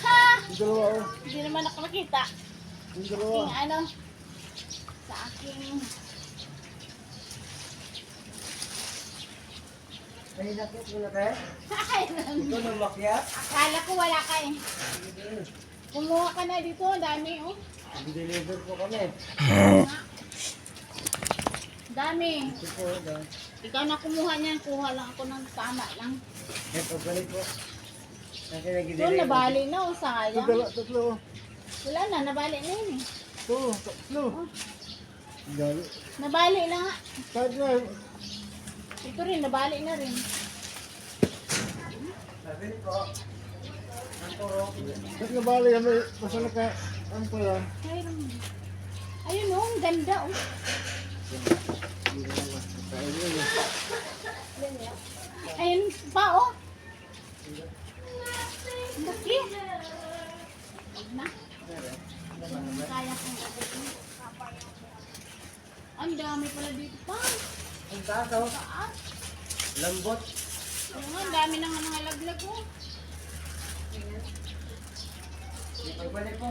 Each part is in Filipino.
Ha! Yung dalawa oh. Hindi naman ako nakita. Yung dalawa. Aking ano, sa aking... Ay, nakit mo na tayo? Ay, Ikaw na makyat? akala ko wala ka eh. Kumuha ka na dito, ang dami oh. Deliver po kami. Dami. Ito po, dahil. Ikaw na kumuha niyan, kuha lang ako ng tama lang. Ito, balik po. Kasi So, nag-deliver. nabali na oh, Ito, sayang. tatlo. Wala na, nabali na yun eh. Ito, tatlo. Dali. Nabali na nga. Kahit na. Ito rin, nabali na rin. Sabi ko. Ang puro. Ba't nabali kami? Basta naka. Ang pala. Ayun. Ayun oh, ang ganda oh. Ayun pa oh. Laki. Huwag na. Hindi kaya kong abutin. Ang dami pala dito pa. Ang takaw. Taas. Lambot. Oo nga, ang dami ng mga laglag oh. Pagbalik po.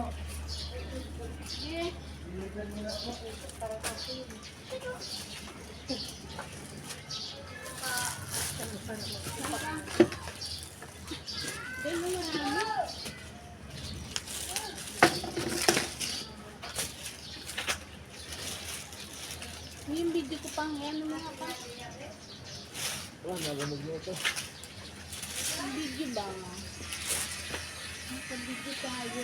Eh. Deliver mo na po. Dahil mo marami. Yung video ko pang yan, mga pa. Oh, nagamag mo ito. Yung video ba? Sa video tayo.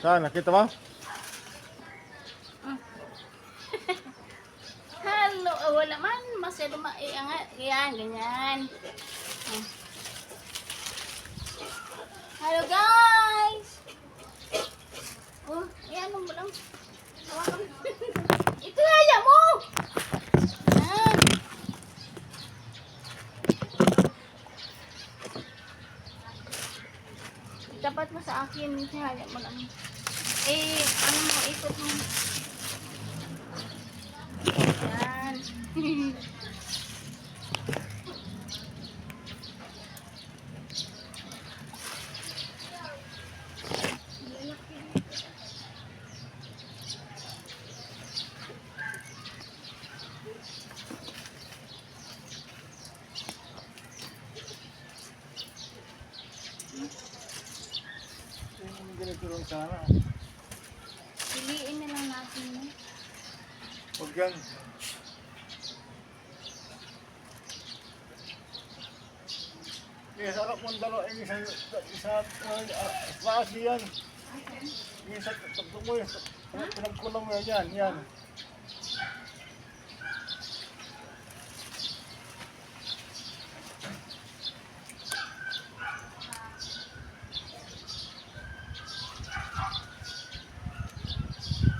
Saan? Nakita mo? Hello, wala man. Masyado maiangat. Yan, ganyan. Ah. Hello guys! Oh, ayan mo lang. Hawakan mo. Ito kaya mo! Yan. Dapat mo sa akin. Kaya mo lang. Eh, ano mo, ikot mo. Yan. Ganito lang sana. Piliin na lang natin. No? Huwag yan. Sarap mong dalawa. Isa klase yan. Isa tatlo mo yun. Pinagkulang mo yan. Yan.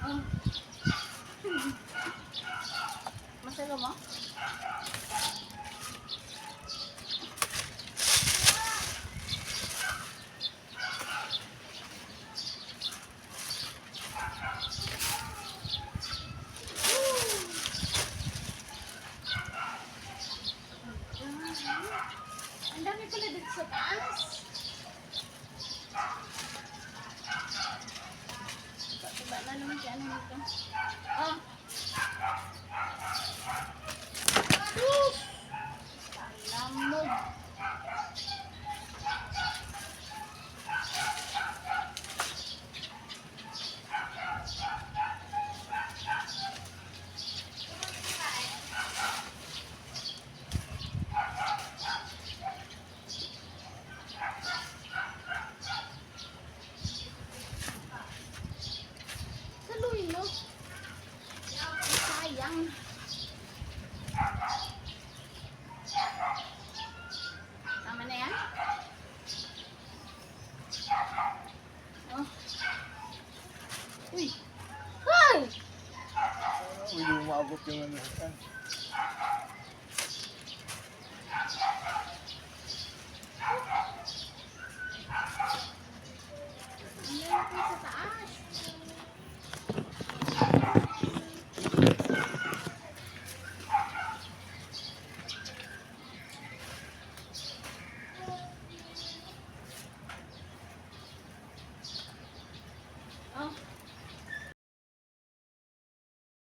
Oh. Masalo mo? Ang dami pala dito sa taas. Diba na naman si ano nito? Oh. Woo! Lamog. Saluhin mo. maabot yung ano yan.